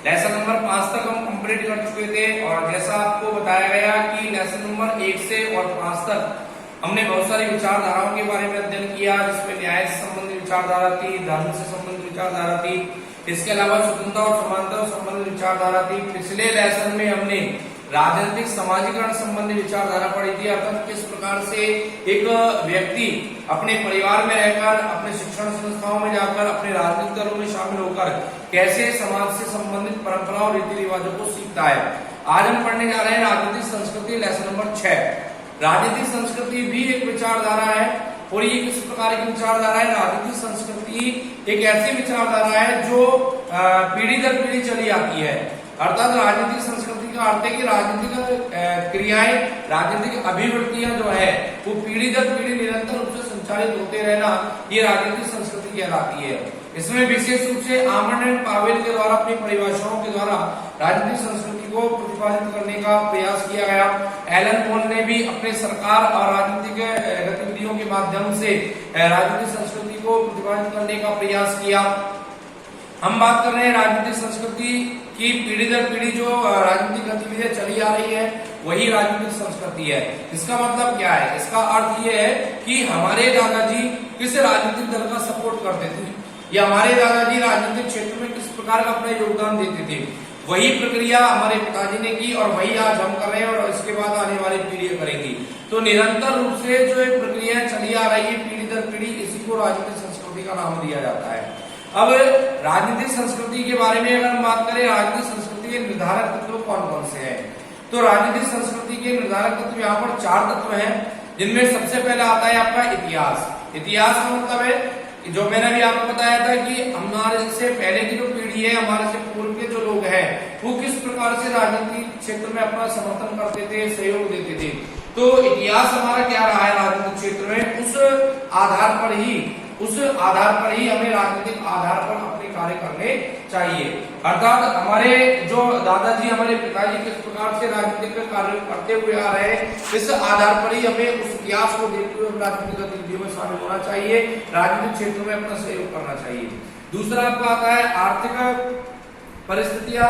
Lesson number 5 तक हम complete कर चुके थे और जैसा आपको बताया गया कि लेसन नंबर 1 से और 5 तक हमने बहुत सारी विचारधाराओं के बारे में अध्ययन किया, जिसमें न्याय से संबंधित विचारधारा थी, धर्म से संबंधित विचारधारा थी, इसके अलावा स्वतंत्रता और समानता से संबंधित विचारधारा थी। पिछले लेसन में हमने राजनीतिक समाजीकरण संबंधी विचारधारा पढ़ी थी, अर्थात किस प्रकार से एक व्यक्ति अपने परिवार में रहकर, अपने शिक्षण संस्थाओं में जाकर, अपने राजनीतिक दलों में शामिल होकर कैसे समाज से संबंधित परंपराओं और रीति रिवाजों को सीखता है। आज हम पढ़ने जा रहे हैं राजनीतिक संस्कृति, लेसन नंबर 6। राजनीतिक संस्कृति भी एक विचारधारा है और ये किस प्रकार की विचारधारा है? राजनीतिक संस्कृति एक ऐसी विचारधारा है जो पीढ़ी दर पीढ़ी चली आती है। अर्थात राजनीतिक संस्कृति का अर्थ है कि राजनीतिक क्रियाएं, राजनीतिक अभिवृत्तियां जो है वो पीढ़ी दर पीढ़ी निरंतर रूप से संचालित होते रहना, ये राजनीतिक संस्कृति कहलाती है। इसमें विशेष रूप से आमंड एंड पावेल के द्वारा अपनी परिभाषाओं के द्वारा राजनीतिक संस्कृति को प्रतिपादित करने का प्रयास किया गया। एलन पोल ने भी अपने सरकार और राजनीतिक गतिविधियों के माध्यम से राजनीतिक संस्कृति को प्रतिपादित करने का प्रयास किया। हम बात कर रहे हैं राजनीतिक संस्कृति की पीढ़ी दर पीढ़ी जो राजनीतिक गतिविधियां चली आ रही है वही राजनीतिक संस्कृति है। इसका मतलब क्या है? इसका अर्थ ये है कि हमारे दादाजी किस राजनीतिक दल का सपोर्ट करते थे या हमारे दादाजी राजनीतिक क्षेत्र में किस प्रकार का अपना योगदान देते थे, वही प्रक्रिया हमारे पिताजी ने की और वही आज हम कर रहे हैं और इसके बाद आने वाली पीढ़ियां करेंगी। तो निरंतर रूप से जो एक प्रक्रिया चली आ रही है पीढ़ी दर पीढ़ी, इसी को राजनीतिक संस्कृति का नाम दिया जाता है। अब राजनीतिक संस्कृति के बारे में अगर हम बात करें, राजनीतिक संस्कृति के निर्धारक तत्व कौन कौन से हैं, तो राजनीतिक संस्कृति के निर्धारक तत्व यहाँ पर 4 तत्व हैं, जिनमें सबसे पहले आता है आपका इतिहास। इतिहास का मतलब है जो मैंने भी आपको बताया था कि हमारे से पहले की जो पीढ़ी है, हमारे से पूर्व के जो लोग हैं, वो किस प्रकार से राजनीतिक क्षेत्र में अपना समर्थन करते थे, सहयोग देते थे। तो इतिहास हमारा क्या रहा है राजनीतिक क्षेत्र में, उस आधार पर ही हमें राजनीतिक आधार पर अपने कार्य करने चाहिए। अर्थात हमारे जो दादाजी, हमारे पिताजी किस प्रकार से राजनीतिक कार्य करते हुए आ रहे हैं, इस आधार पर ही हमें उस इतिहास को देखते हुए राजनीतिक गतिविधियों में शामिल होना चाहिए, राजनीतिक क्षेत्र में अपना सहयोग करना चाहिए। दूसरा आपका आता है आर्थिक परिस्थितियां,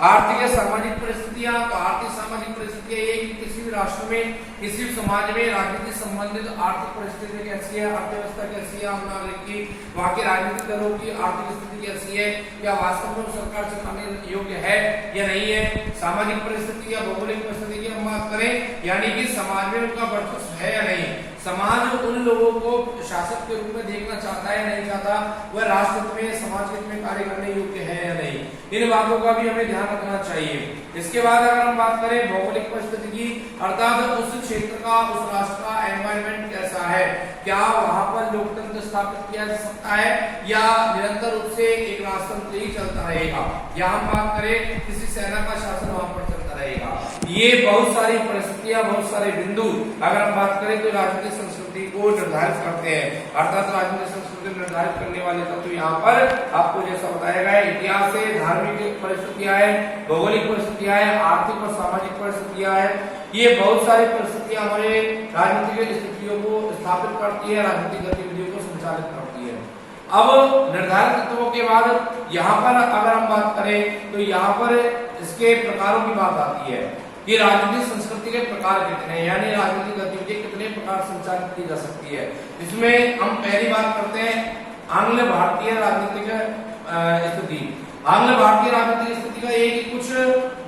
आर्थिक या सामाजिक परिस्थितियां। तो आर्थिक सामाजिक परिस्थितियां ये किसी भी राष्ट्र में, किसी भी समाज में राजनीति संबंधित आर्थिक परिस्थिति कैसी है, अर्थव्यवस्था कैसी है, आम नागरिक की, वहां के राजनीतिक दलों की आर्थिक स्थिति कैसी है, क्या वास्तव में सरकार चलाने योग्य है या नहीं है। सामाजिक परिस्थिति या भौगोलिक परिस्थिति की हम बात करें, यानी कि समाज में उनका वर्चस्व है या नहीं, समाज उन लोगों को शासक के रूप में देखना चाहता है या नहीं चाहता, वह राष्ट्र हित में, समाज हित में कार्य करने योग्य है या नहीं, इन बातों का भी हमें ध्यान रखना चाहिए। इसके बाद अगर हम बात करें भौगोलिक परिस्थिति की, अर्थात उस क्षेत्र का, उस राष्ट्र का एनवायरमेंट कैसा है, क्या वहां पर लोकतंत्र स्थापित किया जा सकता है या निरंतर रूप से एक राजतंत्र ही चलता रहेगा, या हम बात करें किसी सेना का शासन वहां पर चलता रहेगा। ये बहुत सारी परिस्थितियां, बहुत सारे बिंदु अगर हम बात करें तो राजनीतिक संस्कृति को निर्धारित करते हैं। अर्थात राजनीतिक संस्कृति निर्धारित करने वाले तत्व यहाँ पर आपको जैसा बताया गया, इतिहास है, धार्मिक परिस्थितियां है, भौगोलिक परिस्थितियां है, आर्थिक और सामाजिक परिस्थितियां है। ये बहुत सारी परिस्थितियां हमारे राजनीतिक स्थितियों को स्थापित करती है, राजनीतिक गतिविधियों को संचालित करती है। अब निर्धारित तत्वों के बाद यहाँ पर अगर हम बात करें तो यहाँ पर इसके प्रकारों की बात आती है कि राजनीतिक संस्कृति के प्रकार कितने हैं, यानी राजनीतिक गतिविधि कितने प्रकार संचालित की जा सकती है। इसमें हम पहली बात करते हैं आंग्ल भारतीय राजनीतिक स्थिति। आंग्ल भारतीय राजनीतिक स्थिति का एक कुछ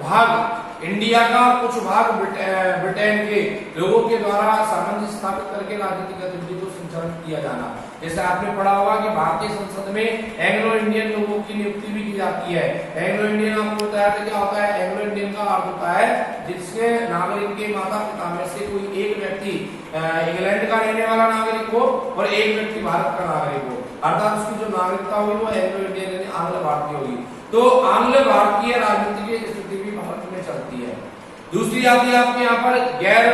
भाग इंडिया का, कुछ भाग ब्रिटेन के लोगों के द्वारा सामंजस्य स्थापित करके राजनीतिक गतिविधि को संचालित किया जाना। जैसे आपने पढ़ा होगा कि भारतीय संसद में एंग्लो इंडियन लोगों की नियुक्ति भी की जाती है। एंग्लो इंडियन आपको बताया था क्या होता है? एंग्लो इंडियन का अर्थ होता है जिसके नागरिक के माता पिता में से कोई एक व्यक्ति इंग्लैंड का रहने वाला नागरिक हो और एक व्यक्ति भारत का नागरिक हो, अर्थात उसकी जो नागरिकता होगी वो एंग्लो इंडियन यानी आंग्ल भारतीय होगी। तो आंग्ल भारतीय राजनीति की स्थिति भी भारत में चलती है। दूसरी आती है आपके यहाँ पर गैर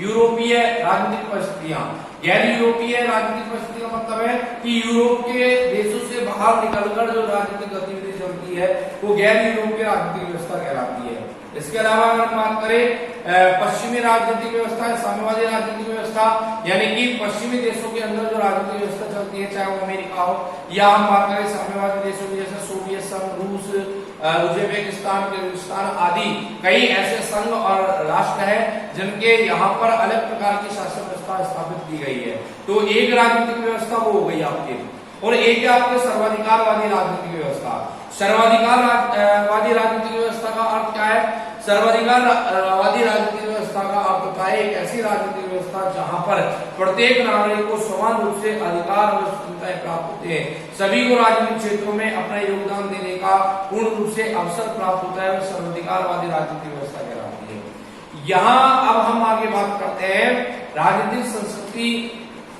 यूरोपीय राजनीतिक परिस्थितियां। गैर यूरोपीय राजनीतिक परिस्थिति का मतलब है कि यूरोप के देशों से बाहर निकलकर जो राजनीतिक गतिविधि चलती है वो गैर यूरोपीय राजनीतिक व्यवस्था कहलाती है। इसके अलावा अगर हम बात करें पश्चिमी राजनीतिक व्यवस्था, साम्यवादी राजनीतिक व्यवस्था, यानी कि पश्चिमी देशों के अंदर जो राजनीतिक व्यवस्था चलती है, चाहे वो अमेरिका हो या हम बात करें साम्यवादी देशों की जैसे सोवियत संघ, रूस, उज्बेकिस्तान, किर्गिस्तान आदि कई ऐसे संघ और राष्ट्र है जिनके यहाँ पर अलग प्रकार की शासन व्यवस्था स्थापित की गई है। तो एक राजनीतिक व्यवस्था वो हो गई आपकी, और एक है आपके सर्वाधिकारवादी राजनीतिक व्यवस्था। सर्वाधिकारवादी राजनीतिक व्यवस्था का अर्थ क्या है? सर्वाधिकारवादी राजनीतिक व्यवस्था का अर्थ होता है एक ऐसी राजनीतिक व्यवस्था जहां पर प्रत्येक नागरिक को समान रूप से अधिकार और स्वतंत्रताएं प्राप्त होते हैं, सभी को राजनीतिक क्षेत्रों में अपना योगदान देने का पूर्ण रूप से अवसर प्राप्त होता है, सर्वाधिकारवादी राजनीतिक व्यवस्था कहलाती है। यहाँ अब हम आगे बात करते हैं राजनीतिक संस्कृति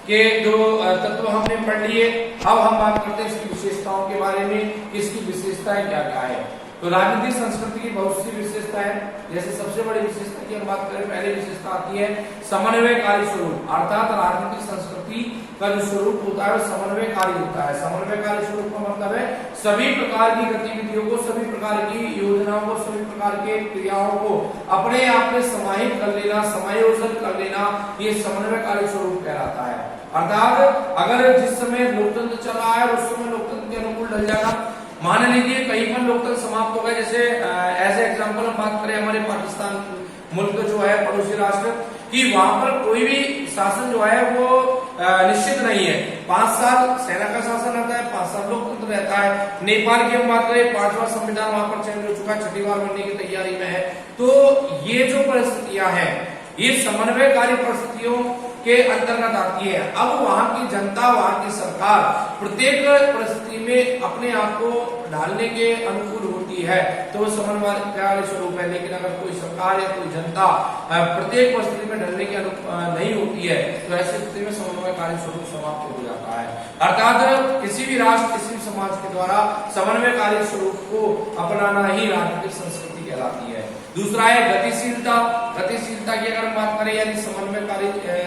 के जो तत्व हमने पढ़ लिए। अब हम बात करते हैं इसकी विशेषताओं के बारे में, इसकी विशेषताएं क्या क्या है। तो राजनीतिक संस्कृति की बहुत सी विशेषताएं, जैसे सबसे बड़ी विशेषता की हम बात करें, पहली विशेषता आती है समन्वयकारी स्वरूप, अर्थात राजनीतिक संस्कृति का जो स्वरूप होता है वो समन्वयकारी होता है। समन्वयकारी स्वरूप का मतलब है सभी प्रकार की गतिविधियों को, सभी प्रकार की योजनाओं को, सभी प्रकार के क्रियाओं को अपने आप में समाहित कर लेना, समायोजन कर लेना, ये समन्वयकारी स्वरूप कहलाता है। अर्थात अगर जिस समय लोकतंत्र चल रहा है उस समय लोकतंत्र के अनुकूल ढल जाना। मान लीजिए कहीं पर लोकतंत्र समाप्त हो गए, जैसे एज एग्जाम्पल हम बात करें हमारे पाकिस्तान मुल्क जो है पड़ोसी राष्ट्र कि वहां पर कोई भी शासन जो है वो निश्चित नहीं है। 5 साल सेना का शासन रहता है, 5 साल लोकतंत्र रहता है। नेपाल की हम बात करें 5वां संविधान वहां पर चेंज हो चुका है, 6ठी बार बनने की तैयारी में है। तो ये जो परिस्थितियां हैं ये समन्वयकारी परिस्थितियों के अंतर्गत आती है। अब वहां की जनता, वहां की सरकार प्रत्येक परिस्थिति में अपने आप को ढालने के अनुकूल होती है, तो वो समन्वयकारी स्वरूप है। लेकिन अगर कोई सरकार या कोई जनता प्रत्येक परिस्थिति में ढलने के नहीं होती है तो ऐसी स्थिति में समन्वयकारी स्वरूप समाप्त हो जाता है। अर्थात किसी भी राष्ट्र, किसी भी समाज के द्वारा समन्वयकारी स्वरूप को अपनाना ही राजनीतिक संस्कृति कहलाती है। दूसरा है गतिशीलता। गतिशीलता की अगर हम बात करें यानी समन्वयकारी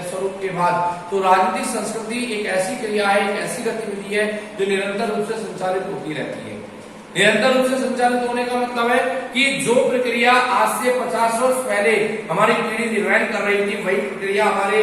स्वरूप के बाद, तो राजनीतिक संस्कृति एक ऐसी क्रिया है, एक ऐसी गतिविधि है जो निरंतर रूप से संचालित होती रहती है। निरंतर रूप से संचालित होने का मतलब है कि जो प्रक्रिया आज से 50 वर्ष पहले हमारी पीढ़ी निर्वहन कर रही थी, वही प्रक्रिया हमारे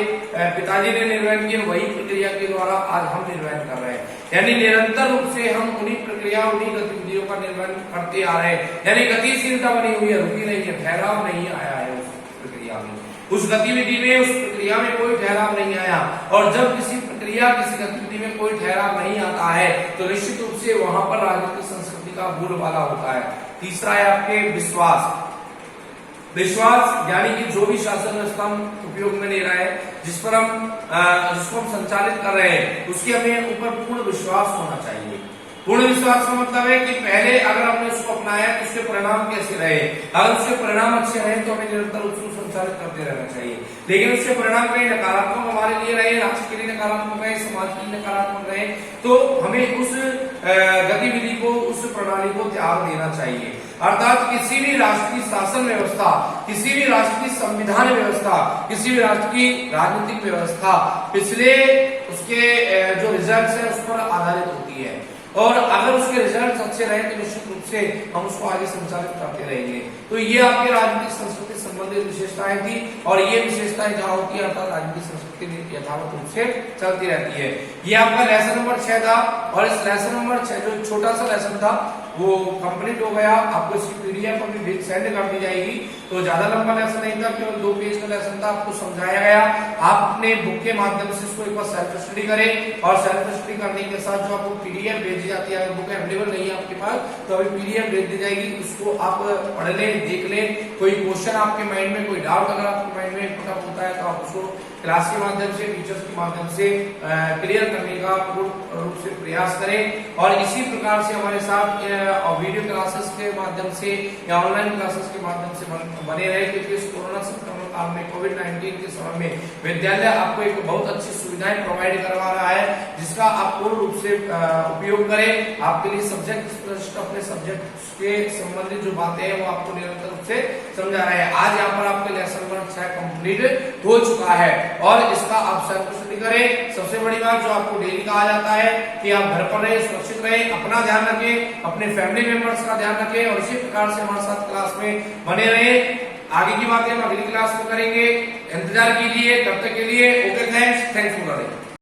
पिताजी ने निर्वहन की, वही प्रक्रिया के द्वारा आज हम निर्वहन कर रहे हैं। यानी निरंतर रूप से हम उन्हीं प्रक्रिया, उन्हीं गतिविधियों का निर्वहन करते आ रहे हैं। यानी गतिशीलता बनी हुई है, रुकी नहीं है, ठहराव नहीं आया है उस प्रक्रिया में, उस गतिविधि में, उस प्रक्रिया में कोई ठहराव नहीं आया। और जब किसी प्रक्रिया, किसी गतिविधि में कोई ठहराव नहीं आता है तो निश्चित रूप से वहां पर राजनीतिक संस्कृति का बोलबाला होता है। तीसरा है आपके विश्वास। विश्वास यानी कि जो भी शासन व्यवस्था हम उपयोग में ले रहे हैं, जिसको हम संचालित कर रहे हैं, उसके हमें ऊपर पूर्ण विश्वास होना चाहिए। पूर्ण विश्वास का मतलब है कि पहले अगर हमने उसको अपनाया तो उसके परिणाम कैसे रहे, अगर उसके परिणाम अच्छे रहे तो हमें निरंतर उसको संचालित करते रहना चाहिए। लेकिन उसके परिणाम कहीं नकारात्मक हमारे लिए रहे, राष्ट्र के लिए नकारात्मक रहे, समाज के लिए नकारात्मक रहे, तो हमें उस गतिविधि को, उस प्रणाली को त्याग देना चाहिए। अर्थात किसी भी राष्ट्र की शासन व्यवस्था, किसी भी राष्ट्र की संविधान व्यवस्था, किसी भी राष्ट्र की राजनीतिक व्यवस्था पिछले उसके जो रिजल्ट है उस पर आधारित होती है, और अगर उसके रिजल्ट अच्छे रहे तो निश्चित रूप से हम उसको आगे संचालित करते रहेंगे। तो ये आपके राजनीतिक संस्कृति संबंधित विशेषताएं थी, और ये विशेषताएं जहां होती है अर्थात राजनीतिक संस्कृति यथावत रूप से चलती रहती है। ये आपका लेसन नंबर 6 था, और इस लेसन नंबर 6 जो छोटा सा लेसन था वो कंप्लीट हो गया। आपको इसकी पीडीएफ अभी सेंड कर दी जाएगी। तो ज्यादा लंबा लेसन नहीं था, केवल 2 पेज का लेसन था, आपको समझाया गया। आप अपने बुक के माध्यम से इसको एक बार सेल्फ स्टडी करें, और सेल्फ स्टडी करने के साथ जो आपको पीडीएफ भेजी जाती है, अगर बुक अवेलेबल नहीं है आपके पास तो अभी पीडीएफ भेज दी जाएगी, उसको आप पढ़ लें, देख लें। कोई क्वेश्चन आपके माइंड में, कोई डाउट अगर आपके माइंड में पता होता है तो आप उसको क्लास के माध्यम से, टीचर्स के माध्यम से क्लियर करने का पूर्ण रूप से प्रयास करें। और इसी प्रकार से हमारे साथ वीडियो क्लासेस के माध्यम से या ऑनलाइन क्लासेस के माध्यम से बने रहे, क्योंकि इस कोरोना संक्रमण काल में, कोविड-19 के समय में विद्यालय आपको एक बहुत अच्छी सुविधाएं प्रोवाइड करवा रहा है, जिसका आप पूर्ण रूप से उपयोग करें। आपके लिए सब्जेक्ट, अपने सब्जेक्ट के संबंधित जो बातें हैं वो आपको निरंतर रूप से समझा रहे हैं। आज यहाँ पर आपका लेसन नंबर 6 कंप्लीट हो चुका है, और इसका आप सेल्फ स्टडी करें। सबसे बड़ी बात जो आपको डेली कहा जाता है कि आप घर पर रहें, सुरक्षित रहें, अपना ध्यान रखें, अपने फैमिली मेंबर्स का ध्यान रखें, और इसी प्रकार से हमारे साथ क्लास में बने रहें। आगे की बातें हम अगली क्लास में करेंगे, इंतजार कीजिए। तब तक के लिए ओके, थैंक्स फॉर लर्निंग।